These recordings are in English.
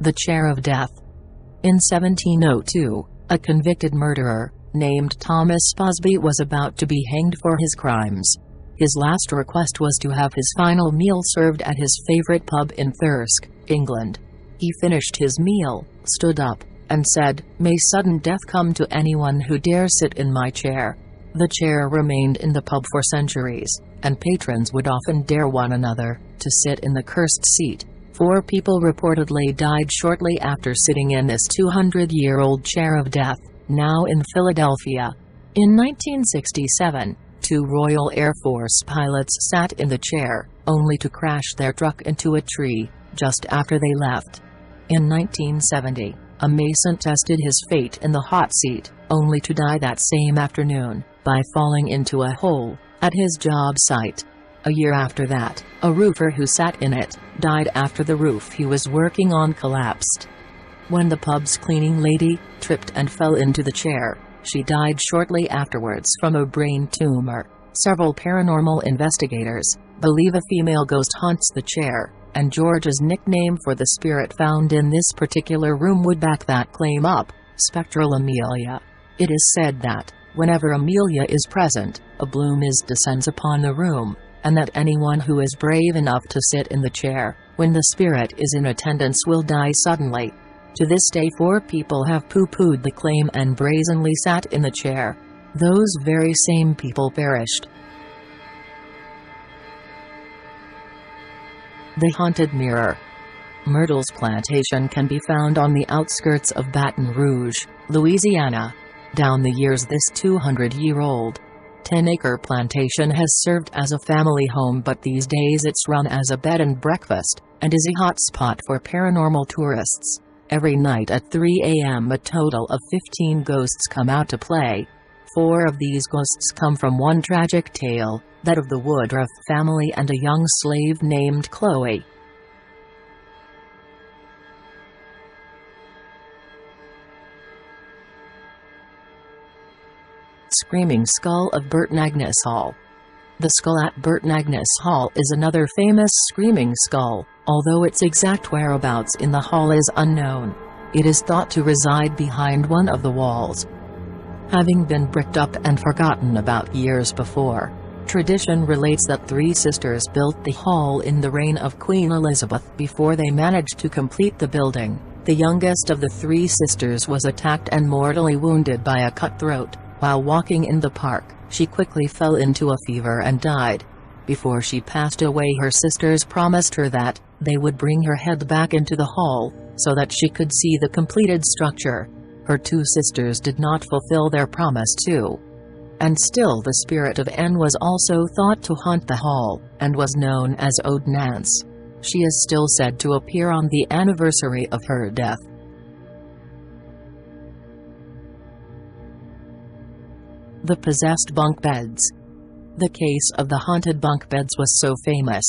the chair of death. In 1702, a convicted murderer, named Thomas Busby, was about to be hanged for his crimes. His last request was to have his final meal served at his favorite pub in Thirsk, England. He finished his meal, stood up, and said, "May sudden death come to anyone who dare sit in my chair." The chair remained in the pub for centuries, and patrons would often dare one another to sit in the cursed seat. 4 people reportedly died shortly after sitting in this 200-year-old chair of death, now in Philadelphia. In 1967, 2 Royal Air Force pilots sat in the chair, only to crash their truck into a tree just after they left. In 1970, a mason tested his fate in the hot seat, only to die that same afternoon by falling into a hole at his job site. A year after that, a roofer who sat in it died after the roof he was working on collapsed. When the pub's cleaning lady tripped and fell into the chair, she died shortly afterwards from a brain tumor. Several paranormal investigators believe a female ghost haunts the chair, and George's nickname for the spirit found in this particular room would back that claim up: Spectral Amelia. It is said that, whenever Amelia is present, a bloom descends upon the room, and that anyone who is brave enough to sit in the chair, when the spirit is in attendance, will die suddenly. To this day 4 people have pooh-poohed the claim and brazenly sat in the chair. Those very same people perished. The Haunted Mirror. Myrtle's plantation can be found on the outskirts of Baton Rouge, Louisiana. Down the years, this 200-year-old 10-acre plantation has served as a family home, but these days it's run as a bed and breakfast, and is a hot spot for paranormal tourists. Every night at 3 a.m. a total of 15 ghosts come out to play. 4 of these ghosts come from one tragic tale, that of the Woodruff family and a young slave named Chloe. Screaming Skull of Burton Agnes Hall. The skull at Burton Agnes Hall is another famous screaming skull, although its exact whereabouts in the hall is unknown. It is thought to reside behind one of the walls, having been bricked up and forgotten about years before. Tradition relates that 3 sisters built the hall in the reign of Queen Elizabeth before they managed to complete the building. The youngest of the 3 sisters was attacked and mortally wounded by a cutthroat. While walking in the park, she quickly fell into a fever and died. Before she passed away, her sisters promised her that they would bring her head back into the hall, so that she could see the completed structure. Her 2 sisters did not fulfill their promise too. And still the spirit of Anne was also thought to haunt the hall, and was known as Ode Nance. She is still said to appear on the anniversary of her death. The Possessed Bunk Beds. The case of the haunted bunk beds was so famous.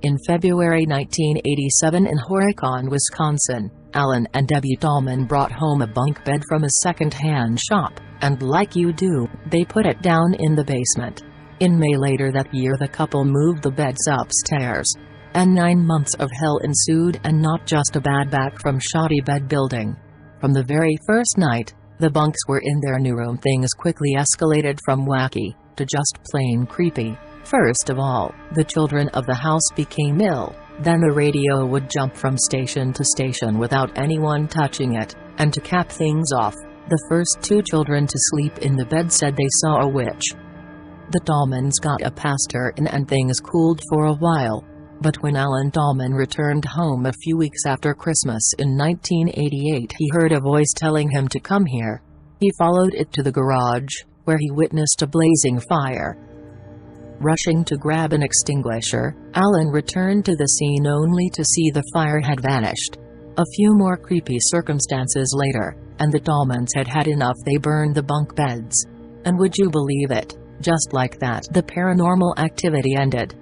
In February 1987 in Horicon, Wisconsin, Alan and Debbie Dahlman brought home a bunk bed from a second-hand shop, and like you do, they put it down in the basement. In May later that year, the couple moved the beds upstairs. And 9 months of hell ensued, and not just a bad back from shoddy bed building. From the very first night the bunks were in their new room, things quickly escalated from wacky to just plain creepy. First of all, the children of the house became ill. Then the radio would jump from station to station without anyone touching it, and to cap things off, the first 2 children to sleep in the bed said they saw a witch. The Dahlmans got a pastor in and things cooled for a while. But when Alan Dahlman returned home a few weeks after Christmas in 1988, he heard a voice telling him to come here. He followed it to the garage, where he witnessed a blazing fire. Rushing to grab an extinguisher, Alan returned to the scene only to see the fire had vanished. A few more creepy circumstances later, and the Dahlmans had had enough. They burned the bunk beds. And would you believe it, just like that, the paranormal activity ended.